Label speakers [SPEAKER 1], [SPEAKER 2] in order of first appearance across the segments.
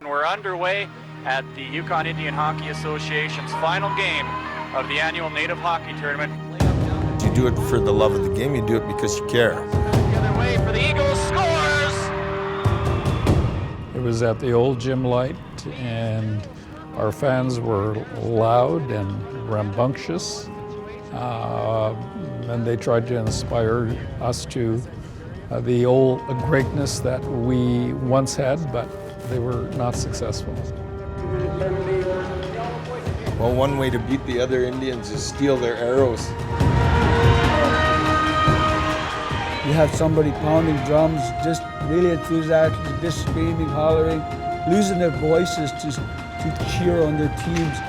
[SPEAKER 1] We're underway at the Yukon Indian Hockey Association's final game of the annual Native Hockey Tournament.
[SPEAKER 2] You do it for the love of the game, you do it because you care.
[SPEAKER 1] The other way for the Eagles, scores!
[SPEAKER 3] It was at the old gym light, and our fans were loud and rambunctious, and they tried to inspire us to the old greatness that we once had, but they were not successful.
[SPEAKER 2] Well, one way to beat the other Indians is steal their arrows.
[SPEAKER 4] You have somebody pounding drums, just really enthusiastic, just screaming, hollering, losing their voices to cheer on their teams.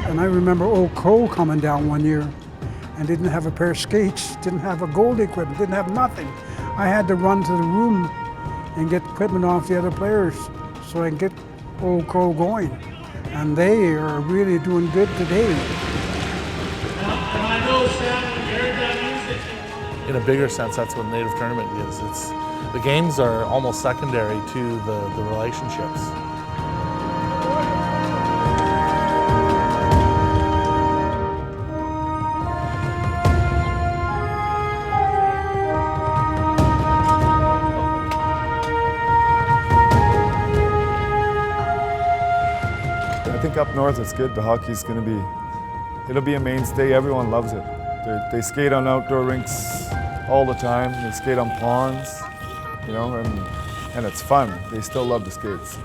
[SPEAKER 5] And I remember old Cole coming down one year and didn't have a pair of skates, didn't have a gold equipment, didn't have nothing. I had to run to the room and get equipment off the other players so I can get old Cole going. And they are really doing good today.
[SPEAKER 6] In a bigger sense, that's what Native Tournament is. The games are almost secondary to the relationships.
[SPEAKER 7] I think up north it's good. The hockey's going to be, it'll be a mainstay. Everyone loves it. They skate on outdoor rinks all the time. They skate on ponds, you know, and it's fun. They still love the skates.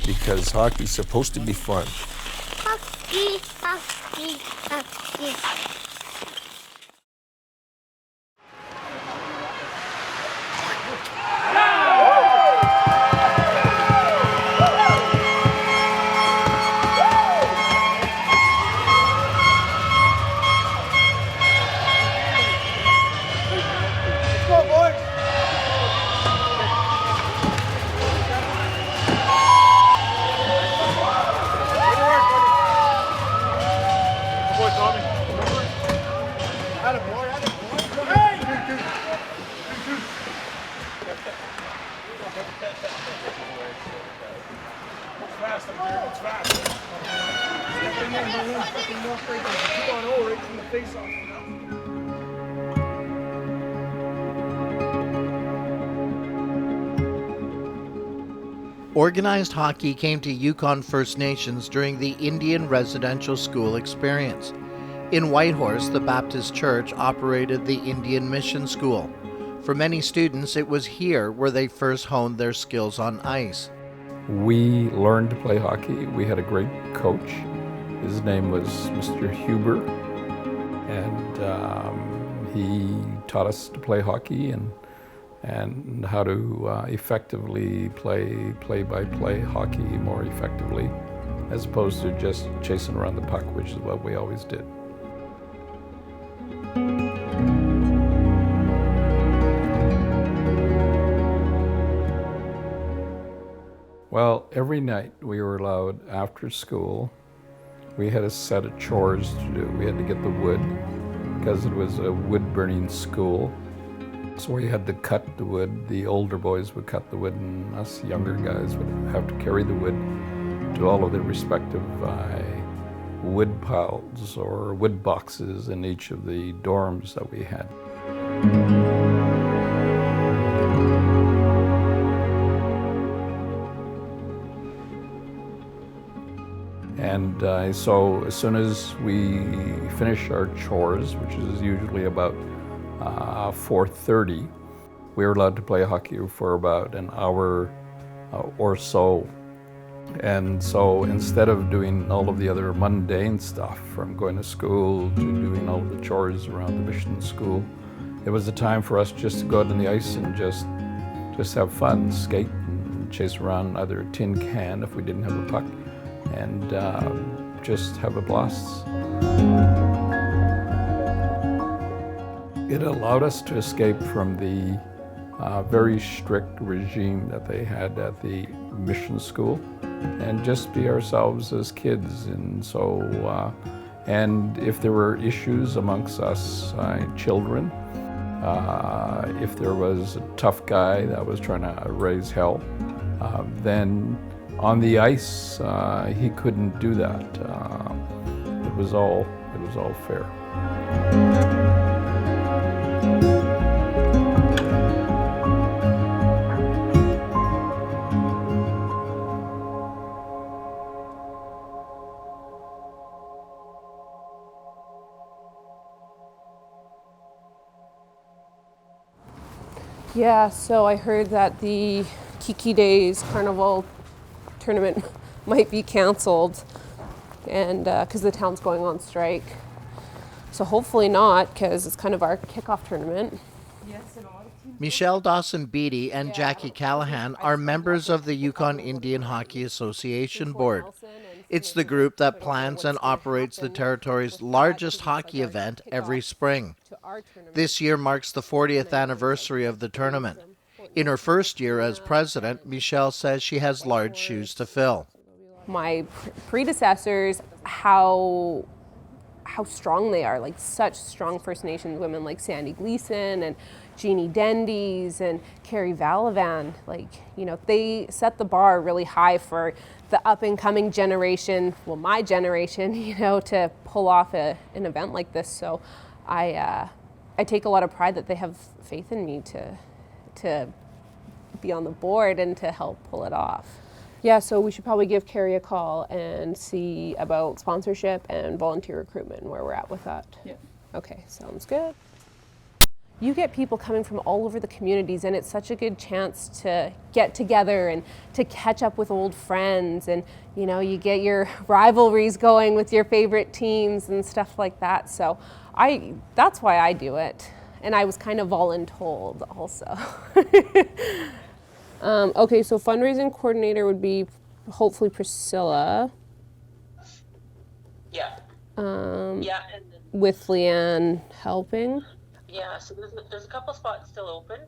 [SPEAKER 2] Because hockey's supposed to be fun.
[SPEAKER 8] Hockey, hockey, hockey.
[SPEAKER 9] Organized hockey came to Yukon First Nations during the Indian residential school experience. In Whitehorse, the Baptist Church operated the Indian Mission School. For many students, it was here where they first honed their skills on ice.
[SPEAKER 3] We learned to play hockey. We had a great coach. His name was Mr. Huber, and he taught us to play hockey and how to effectively play play-by-play hockey more effectively, as opposed to just chasing around the puck, which is what we always did. Well, every night we were allowed after school, we had a set of chores to do. We had to get the wood because it was a wood-burning school. So we had to cut the wood. The older boys would cut the wood, and us younger guys would have to carry the wood to all of the respective wood piles or wood boxes in each of the dorms that we had. And so as soon as we finish our chores, which is usually about 4:30, we were allowed to play hockey for about an hour or so. And so instead of doing all of the other mundane stuff, from going to school to doing all of the chores around the mission school, it was a time for us just to go out on the ice and just have fun, skate and chase around either a tin can if we didn't have a puck, and just have a blast. It allowed us to escape from the very strict regime that they had at the mission school and just be ourselves as kids. And so, and if there were issues amongst us children, if there was a tough guy that was trying to raise hell, then on the ice he couldn't do that. It was all fair.
[SPEAKER 10] Yeah, so I heard that the Kiki Days Carnival tournament might be canceled, and because the town's going on strike. So hopefully not, because it's kind of our kickoff tournament.
[SPEAKER 9] Michelle Dawson-Beatty and Jackie Callahan are members of the Yukon Indian Hockey Association Board. It's the group that plans and operates the territory's largest hockey event every spring. This year marks the 40th anniversary of the tournament. In her first year as president, Michelle says she has large shoes to fill.
[SPEAKER 10] My predecessors, how strong they are, like such strong First Nations women like Sandy Gleason and Jeannie Dendies and Carrie Valavan, like, you know, they set the bar really high for the up and coming generation, well, my generation, you know, to pull off an event like this. So I take a lot of pride that they have faith in me to be on the board and to help pull it off. Yeah, so we should probably give Carrie a call and see about sponsorship and volunteer recruitment and where we're at with that. Yeah. Okay, sounds good. You get people coming from all over the communities, and it's such a good chance to get together and to catch up with old friends, and you know, you get your rivalries going with your favorite teams and stuff like that. So that's why I do it. And I was kind of voluntold also. Okay, so fundraising coordinator would be hopefully Priscilla.
[SPEAKER 11] Yeah.
[SPEAKER 10] Yeah. And with Leanne helping.
[SPEAKER 11] Yeah, so there's a couple spots still open.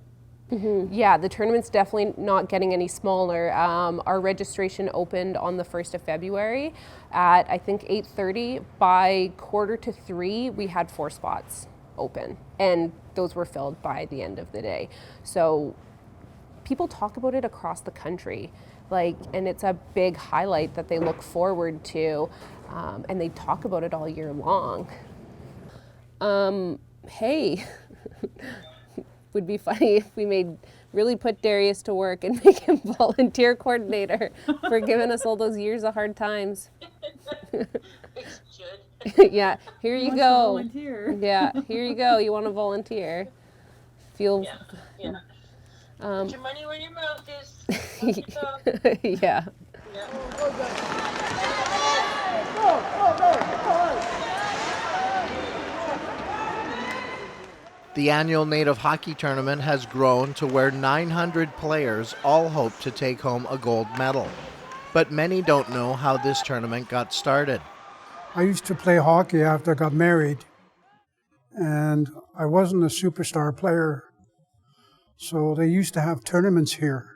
[SPEAKER 10] Mm-hmm. Yeah, the tournament's definitely not getting any smaller. Our registration opened on the 1st of February at, I think, 8:30. By 2:45, we had 4 spots open, and those were filled by the end of the day. So people talk about it across the country, like, and it's a big highlight that they look forward to, and they talk about it all year long. Hey, would be funny if we really put Darius to work and make him volunteer coordinator for giving us all those years of hard times. Yeah, here you go. Volunteer. Yeah, here you go. You want to volunteer? Feel.
[SPEAKER 11] Yeah. Put your money where your mouth is.
[SPEAKER 10] Yeah.
[SPEAKER 9] The annual Native Hockey Tournament has grown to where 900 players all hope to take home a gold medal. But many don't know how this tournament got started.
[SPEAKER 5] I used to play hockey after I got married, and I wasn't a superstar player. So they used to have tournaments here,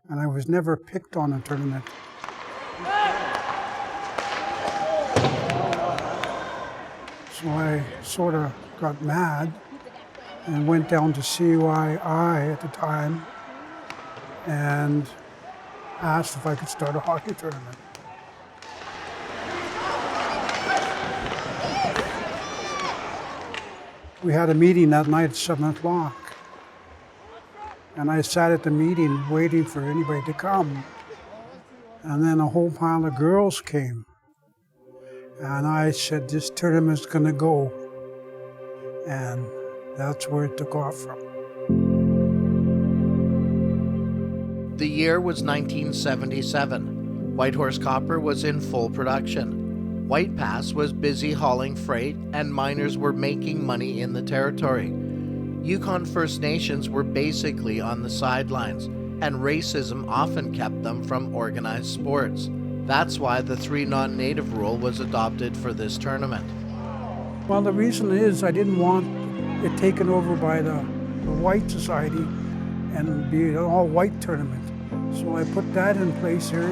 [SPEAKER 5] and I was never picked on a tournament. So I sort of got mad and went down to CYI at the time and asked if I could start a hockey tournament. We had a meeting that night at 7 o'clock. And I sat at the meeting waiting for anybody to come. And then a whole pile of girls came. And I said, this tournament's gonna go. And that's where it took off from.
[SPEAKER 9] The year was 1977. Whitehorse Copper was in full production. White Pass was busy hauling freight, and miners were making money in the territory. Yukon First Nations were basically on the sidelines, and racism often kept them from organized sports. That's why the 3 non-native rule was adopted for this tournament.
[SPEAKER 5] Well, the reason is I didn't want it taken over by the white society and be an all-white tournament. So I put that in place here,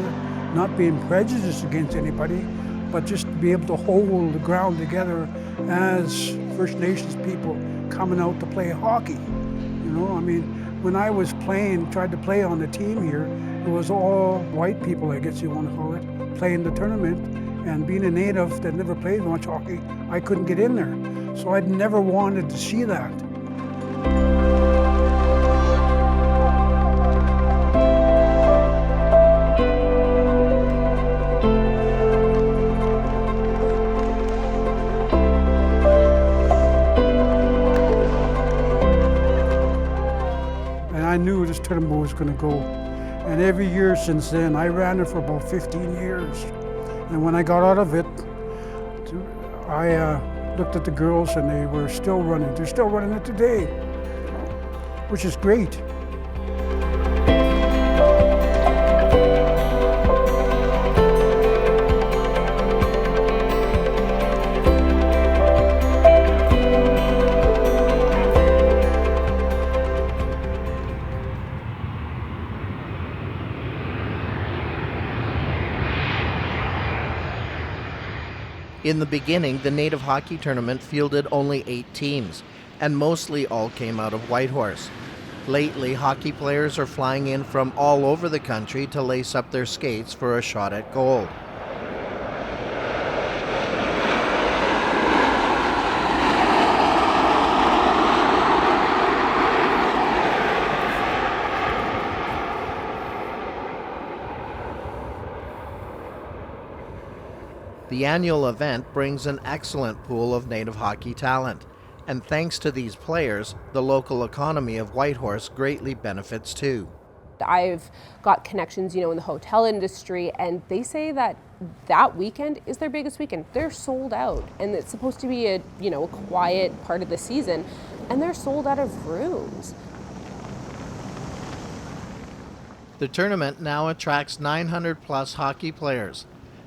[SPEAKER 5] not being prejudiced against anybody, but just to be able to hold the ground together as First Nations people coming out to play hockey. You know, I mean, when I was tried to play on the team here, it was all white people, I guess you want to call it, playing the tournament. And being a native that never played much hockey, I couldn't get in there. So I'd never wanted to see that. And I knew this tournament was going to go. And every year since then, I ran it for about 15 years. And when I got out of it, I looked at the girls and they were still running. They're still running it today, which is great.
[SPEAKER 9] In the beginning, the Native Hockey Tournament fielded only 8 teams, and mostly all came out of Whitehorse. Lately, hockey players are flying in from all over the country to lace up their skates for a shot at gold. The annual event brings an excellent pool of native hockey talent, and thanks to these players, the local economy of Whitehorse greatly benefits too.
[SPEAKER 10] I've got connections, in the hotel industry, and they say that weekend is their biggest weekend. They're sold out, and it's supposed to be a quiet part of the season, and they're sold out of rooms.
[SPEAKER 9] The tournament now attracts 900 plus hockey players.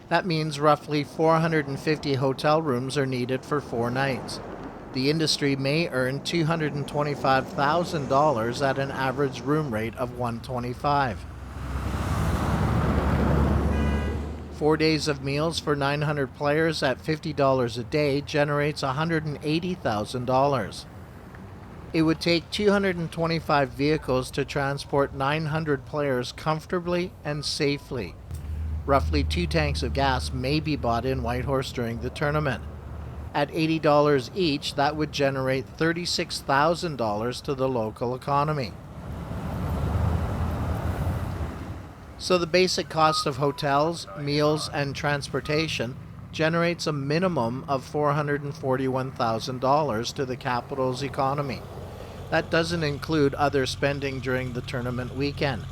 [SPEAKER 9] That means roughly 450 hotel rooms are needed for 4 nights. The industry may earn $225,000 at an average room rate of $125. 4 days of meals for 900 players at $50 a day generates $180,000. It would take 225 vehicles to transport 900 players comfortably and safely. Roughly 2 tanks of gas may be bought in Whitehorse during the tournament. At $80 each, that would generate $36,000 to the local economy. So the basic cost of hotels, meals, and transportation generates a minimum of $441,000 to the capital's economy. That doesn't include other spending during the tournament weekend.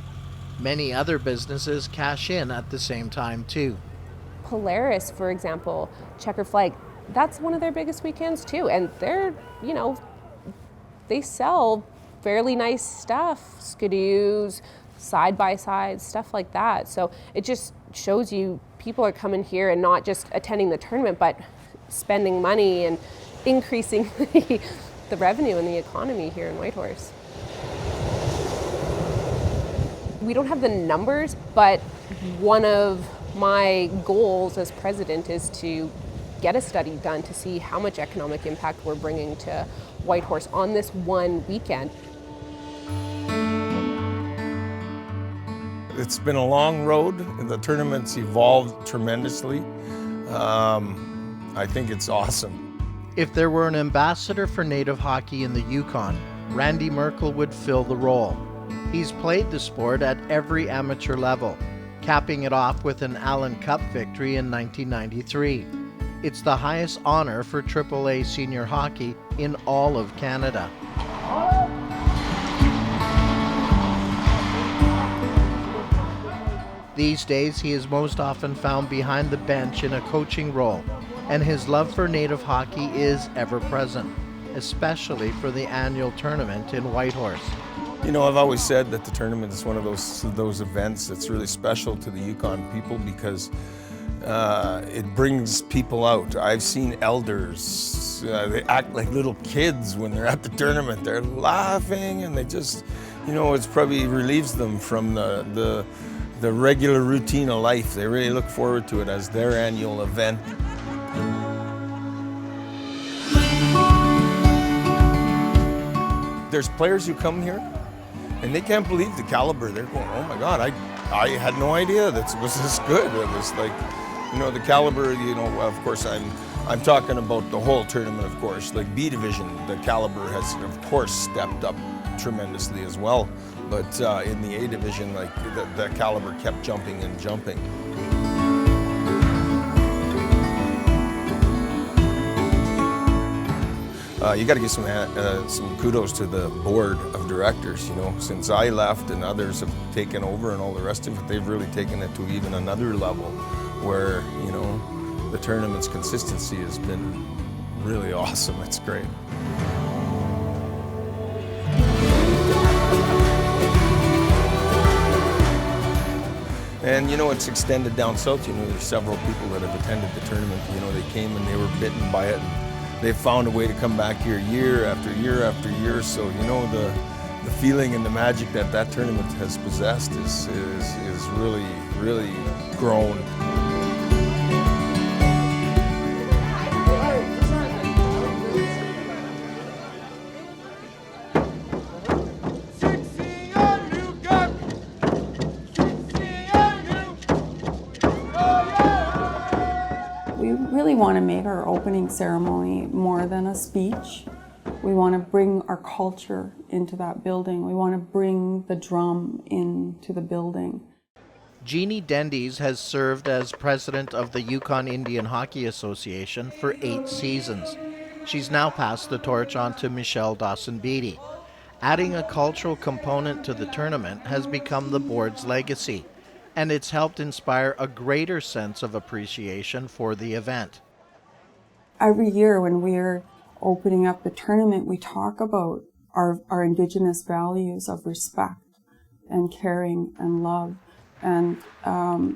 [SPEAKER 9] Many other businesses cash in at the same time too.
[SPEAKER 10] Polaris, for example, Checker Flag, that's one of their biggest weekends too. And they're, they sell fairly nice stuff, skidoos, side-by-sides, stuff like that. So it just shows you people are coming here and not just attending the tournament, but spending money and increasing the revenue and the economy here in Whitehorse. We don't have the numbers, but one of my goals as president is to get a study done to see how much economic impact we're bringing to Whitehorse on this one weekend.
[SPEAKER 2] It's been a long road, and the tournament's evolved tremendously. I think it's awesome.
[SPEAKER 9] If there were an ambassador for native hockey in the Yukon, Randy Merkel would fill the role. He's played the sport at every amateur level, capping it off with an Allen Cup victory in 1993. It's the highest honor for AAA senior hockey in all of Canada. These days, he is most often found behind the bench in a coaching role, and his love for native hockey is ever present, especially for the annual tournament in Whitehorse.
[SPEAKER 2] You know, I've always said that the tournament is one of those events that's really special to the Yukon people because it brings people out. I've seen elders, they act like little kids when they're at the tournament. They're laughing and they just, you know, it's probably relieves them from the regular routine of life. They really look forward to it as their annual event. There's players who come here and they can't believe the caliber. They're going, oh my God, I had no idea that was this good. It was like, you know, the caliber, you know, of course I'm talking about the whole tournament, of course. Like B division, the caliber has, of course, stepped up tremendously as well. But in the A division, like the caliber kept jumping and jumping. You got to give some kudos to the board of directors. You know, since I left and others have taken over and all the rest of it, they've really taken it to even another level, where you know the tournament's consistency has been really awesome. It's great. And you know, it's extended down south. You know, there's several people that have attended the tournament. You know, they came and they were bitten by it. They've found a way to come back here year after year after year. So you know, the feeling and the magic that tournament has possessed is really, really grown.
[SPEAKER 12] We really want to make our opening ceremony more than a speech. We want to bring our culture into that building. We want to bring the drum into the building.
[SPEAKER 9] Jeannie Dendies has served as president of the Yukon Indian Hockey Association for 8 seasons. She's now passed the torch on to Michelle Dawson-Beatty. Adding a cultural component to the tournament has become the board's legacy, and it's helped inspire a greater sense of appreciation for the event.
[SPEAKER 12] Every year when we're opening up the tournament, we talk about our Indigenous values of respect and caring and love. And,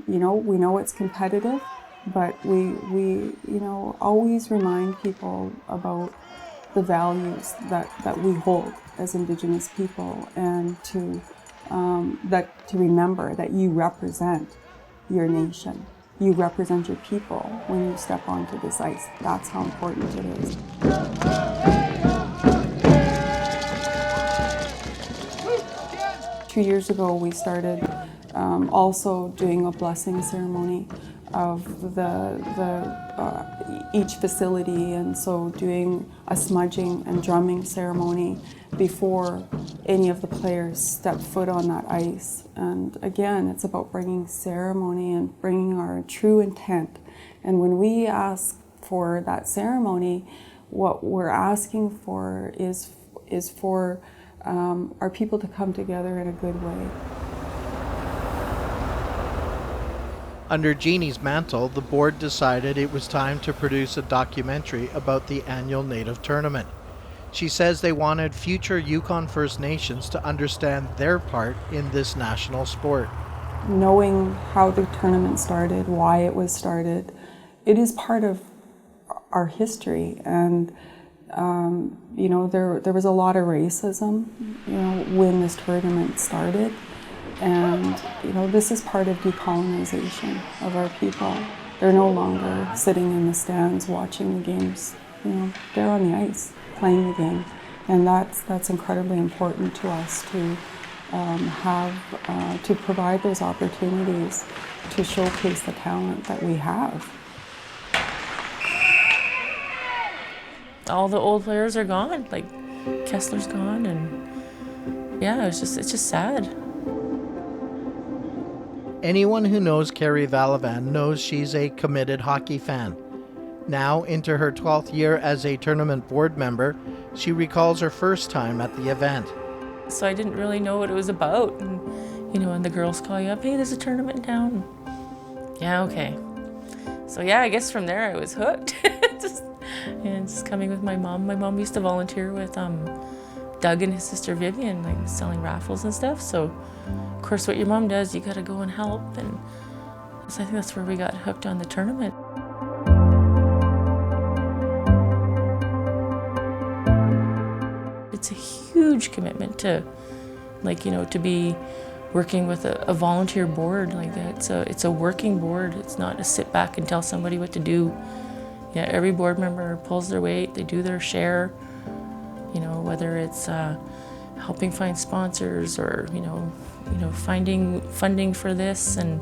[SPEAKER 12] you know, we know it's competitive, but we you know, always remind people about the values that we hold as Indigenous people, and to remember that you represent your nation. You represent your people when you step onto this ice. That's how important it is. 2 years ago, we started also doing a blessing ceremony of each facility, and so doing a smudging and drumming ceremony before any of the players step foot on that ice. And again, it's about bringing ceremony and bringing our true intent. And when we ask for that ceremony, what we're asking for is for our people to come together in a good way.
[SPEAKER 9] Under Jeannie's mantle, the board decided it was time to produce a documentary about the annual Native tournament. She says they wanted future Yukon First Nations to understand their part in this national sport.
[SPEAKER 12] Knowing how the tournament started, why it was started, it is part of our history. And you know, there was a lot of racism, you know, when this tournament started. And, you know, this is part of decolonization of our people. They're no longer sitting in the stands watching the games. You know, they're on the ice playing the game. And that's incredibly important to us to to provide those opportunities to showcase the talent that we have.
[SPEAKER 13] All the old players are gone. Like, Kessler's gone, and yeah, it's just sad.
[SPEAKER 9] Anyone who knows Carrie Valavan knows she's a committed hockey fan. Now into her 12th year as a tournament board member, she recalls her first time at the event.
[SPEAKER 13] So I didn't really know what it was about. And, you know, when the girls call you up, hey, there's a tournament in town. Yeah, okay. So yeah, I guess from there I was hooked. just coming with my mom. My mom used to volunteer with Doug and his sister Vivian, like selling raffles and stuff. So, of course, what your mom does, you got to go and help. And so I think that's where we got hooked on the tournament. It's a huge commitment to, like, you know, to be working with a volunteer board like that. It's a working board. It's not a sit back and tell somebody what to do. Yeah, every board member pulls their weight. They do their share. You know, whether it's helping find sponsors or you know, finding funding for this and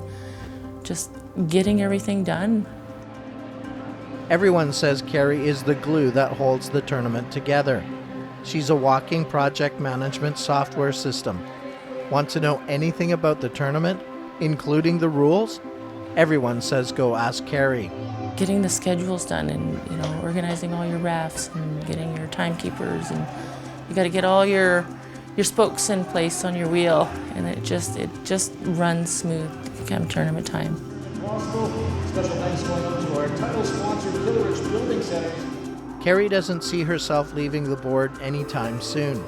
[SPEAKER 13] just getting everything done.
[SPEAKER 9] Everyone says Carrie is the glue that holds the tournament together. She's a walking project management software system. Want to know anything about the tournament, including the rules? Everyone says go ask Carrie.
[SPEAKER 13] Getting the schedules done and, you know, organizing all your refs and getting your timekeepers, and you got to get all your spokes in place on your wheel, and it just runs smooth come tournament time.
[SPEAKER 14] Special thanks going out to our title sponsor, Killerich Building Center.
[SPEAKER 9] Carrie doesn't see herself leaving the board anytime soon.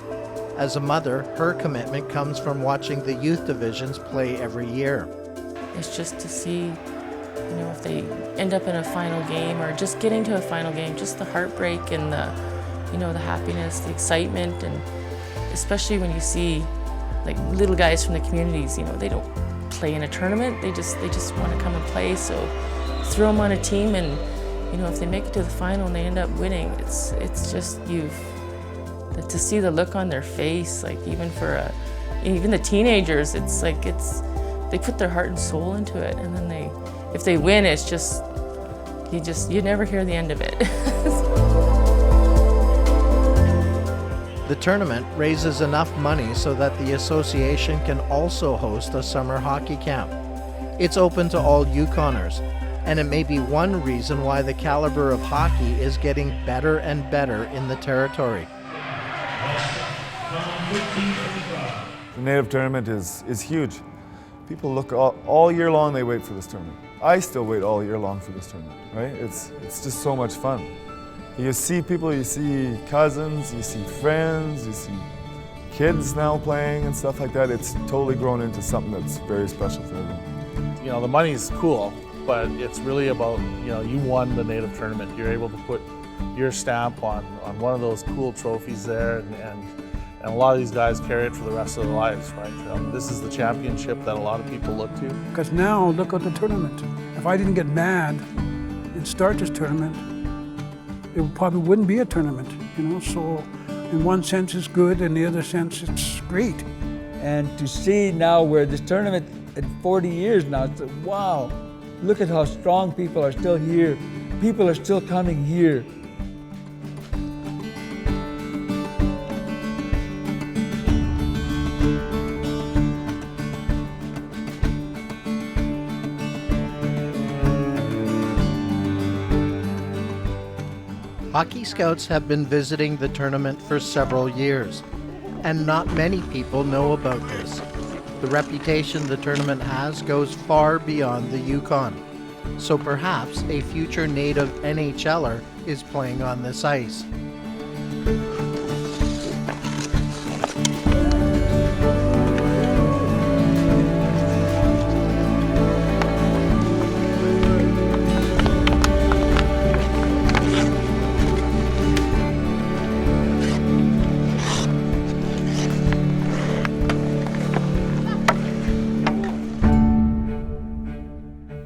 [SPEAKER 9] As a mother, her commitment comes from watching the youth divisions play every year.
[SPEAKER 13] It's just to see, you know, if they end up in a final game or just getting to a final game, just the heartbreak and the, you know, the happiness, the excitement, and especially when you see like little guys from the communities, you know, they don't play in a tournament, they just want to come and play, so throw them on a team, and you know, if they make it to the final and they end up winning, it's just to see the look on their face, like even the teenagers, it's like they put their heart and soul into it, and then if they win, it's just you never hear the end of it.
[SPEAKER 9] The tournament raises enough money so that the association can also host a summer hockey camp. It's open to all Yukoners, and it may be one reason why the caliber of hockey is getting better and better in the territory.
[SPEAKER 7] The Native tournament is huge. People look all year long, they wait for this tournament. I still wait all year long for this tournament, right? It's just so much fun. You see people, you see cousins, you see friends, you see kids now playing and stuff like that. It's totally grown into something that's very special for everyone.
[SPEAKER 6] You know, the money's cool, but it's really about, you know, you won the Native tournament. You're able to put your stamp on one of those cool trophies there, and a lot of these guys carry it for the rest of their lives, right? This is the championship that a lot of people look to.
[SPEAKER 5] Because now, look at the tournament. If I didn't get mad and start this tournament, it probably wouldn't be a tournament, you know? So in one sense it's good, in the other sense it's great.
[SPEAKER 4] And to see now where this tournament at 40 years now, it's like, wow, look at how strong people are still here. People are still coming here.
[SPEAKER 9] Hockey Scouts have been visiting the tournament for several years, and not many people know about this. The reputation the tournament has goes far beyond the Yukon, so perhaps a future Native NHLer is playing on this ice.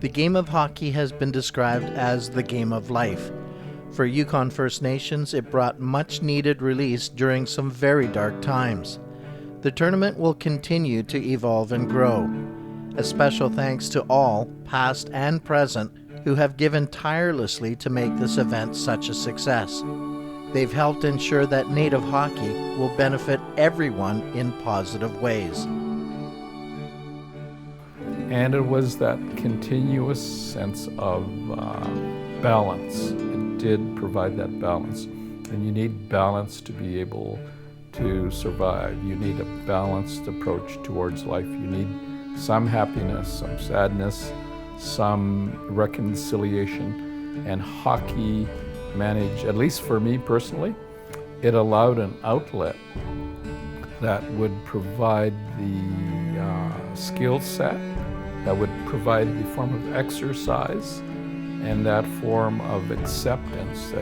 [SPEAKER 9] The game of hockey has been described as the game of life. For Yukon First Nations, it brought much needed release during some very dark times. The tournament will continue to evolve and grow. A special thanks to all, past and present, who have given tirelessly to make this event such a success. They've helped ensure that Native hockey will benefit everyone in positive ways.
[SPEAKER 3] And it was that continuous sense of balance. It did provide that balance. And you need balance to be able to survive. You need a balanced approach towards life. You need some happiness, some sadness, some reconciliation. And hockey managed, at least for me personally, It allowed an outlet that would provide the skill set, that would provide the form of exercise, and that form of acceptance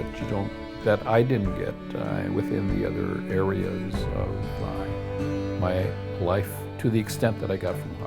[SPEAKER 3] that I didn't get within the other areas of my life to the extent that I got from